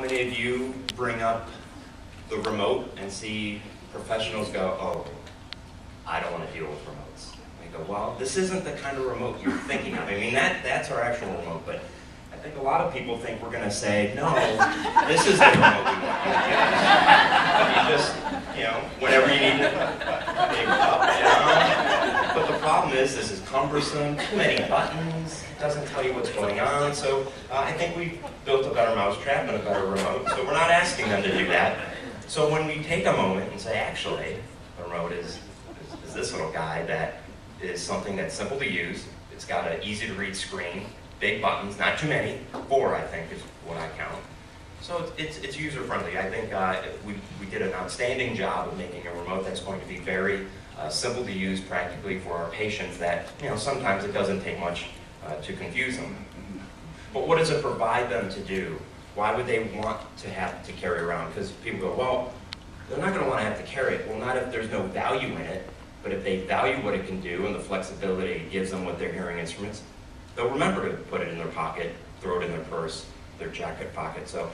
many of you bring up the remote and see professionals go, oh, I don't want to deal with remotes? They go, well, this isn't the kind of remote you're thinking of. I mean, that's our actual remote, but I think a lot of people think we're going to say, no, this is the remote we want you to use. You just, whenever you need it, big up, down. But the problem is, this is cumbersome, too many buttons, doesn't tell you what's going on. So I think we've built a better mousetrap and a better remote, so we're not asking them to do that. So when we take a moment and say, actually, the remote is this little guy that is something that's simple to use. It's got an easy to read screen, big buttons, not too many, 4 I think is what I count. So it's user friendly. I think we did an outstanding job of making a remote that's going to be very simple to use practically for our patients that, sometimes it doesn't take much to confuse them. But what does it provide them to do? Why would they want to have to carry around? Because people go, well, they're not going to want to have to carry it. Well, not if there's no value in it, but if they value what it can do and the flexibility it gives them with their hearing instruments, they'll remember to put it in their pocket, throw it in their purse, their jacket pocket. So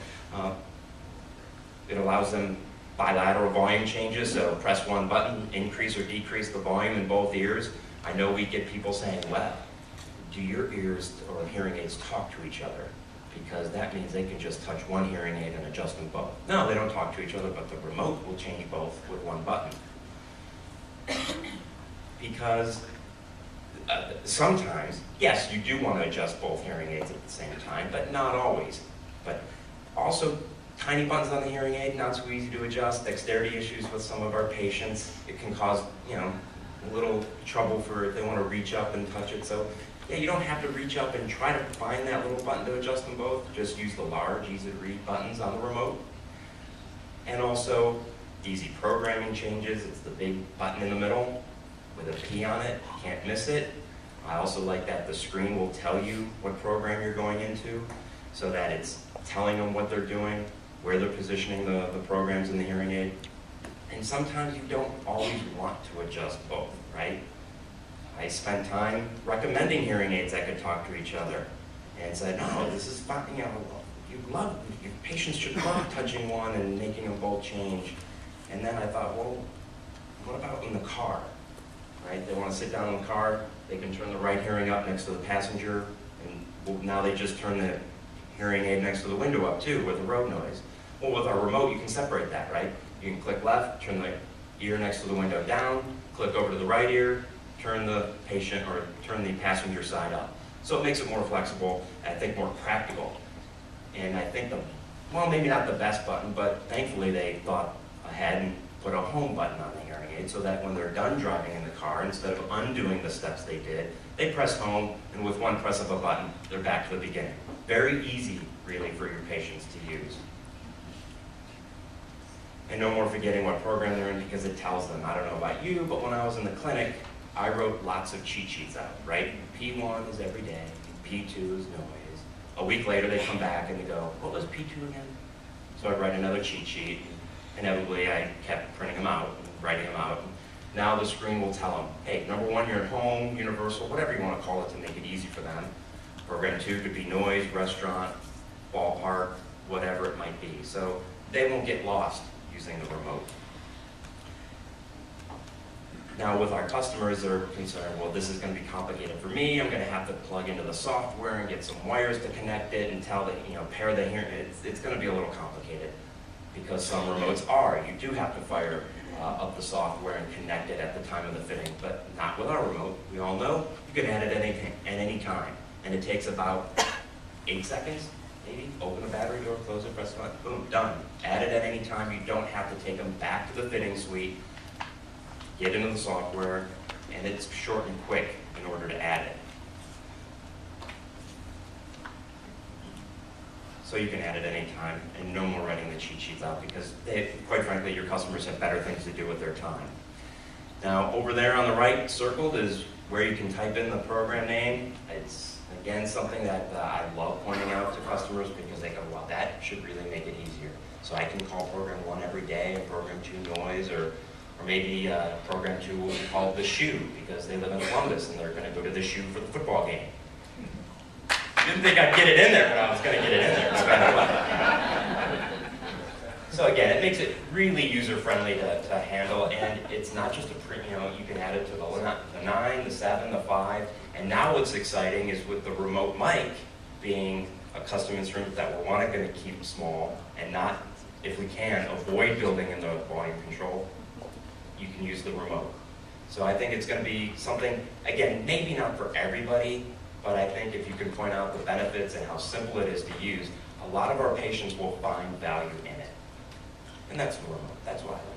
it allows them bilateral volume changes, so press one button, increase or decrease the volume in both ears. I know we get people saying, well, do your ears or hearing aids talk to each other? Because that means they can just touch one hearing aid and adjust them both. No, they don't talk to each other, but the remote will change both with one button. Because sometimes, yes, you do want to adjust both hearing aids at the same time, but not always. But also, tiny buttons on the hearing aid, not so easy to adjust. Dexterity issues with some of our patients. It can cause, a little trouble for if they want to reach up and touch it. So, yeah, you don't have to reach up and try to find that little button to adjust them both. Just use the large, easy to read buttons on the remote. And also, easy programming changes. It's the big button in the middle with a P on it. You can't miss it. I also like that the screen will tell you what program you're going into so that it's telling them what they're doing, where they're positioning the programs in the hearing aid. And sometimes you don't always want to adjust both, right? I spent time recommending hearing aids that could talk to each other and said, no, this is fine, your patients should love touching one and making them both change. And then I thought, well, what about in the car, right? They want to sit down in the car, they can turn the right hearing up next to the passenger, and well, now they just turn the hearing aid next to the window up too with the road noise. Well, with our remote, you can separate that, right? You can click left, turn the ear next to the window down, click over to the right ear, turn the patient or turn the passenger side up. So it makes it more flexible, and I think more practical. And I think well, maybe not the best button, but thankfully they thought ahead and put a home button on the hearing aid so that when they're done driving in the car, instead of undoing the steps they did, they press home, and with one press of a button, they're back to the beginning. Very easy, really, for your patients to use. And no more forgetting what program they're in because it tells them. I don't know about you, but when I was in the clinic, I wrote lots of cheat sheets out, right? P1 is every day, P2 is noise. A week later, they come back and they go, what was P2 again? So I write another cheat sheet. Inevitably, I kept printing them out, and writing them out. Now the screen will tell them, hey, number 1, you're at home, universal, whatever you want to call it to make it easy for them. Program 2 could be noise, restaurant, ballpark, whatever it might be. So they won't get lost using the remote. Now with our customers, they're concerned, well, this is going to be complicated for me. I'm going to have to plug into the software and get some wires to connect it and tell that, pair the hearing. It's going to be a little complicated because some remotes are. You do have to fire up the software and connect it at the time of the fitting, but not with our remote. We all know you can add it at any time, and it takes about 8 seconds, maybe. Open the battery door, close it, press the button, boom, done. Add it at any time. You don't have to take them back to the fitting suite, get into the software, and it's short and quick in order to add it. So you can add it any time, and no more writing the cheat sheets out because, quite frankly, your customers have better things to do with their time. Now, over there on the right circled is where you can type in the program name. It's, again, something that I love pointing out to customers because they go, well, that should really make it easier. So I can call program 1 every day and program 2 noise, or maybe program 2 will be called the shoe because they live in Columbus and they're going to go to the shoe for the football game. Didn't think I'd get it in there, but I was going to get it in there. So again, it makes it really user-friendly to handle, and it's not just you can add it to the 9, the 7, the 5, and now what's exciting is with the remote mic being a custom instrument that we're going to keep small and not, if we can, avoid building in the volume control, you can use the remote. So I think it's going to be something, again, maybe not for everybody, but I think if you can point out the benefits and how simple it is to use, a lot of our patients will find value in it. And that's the remote. That's why I like it.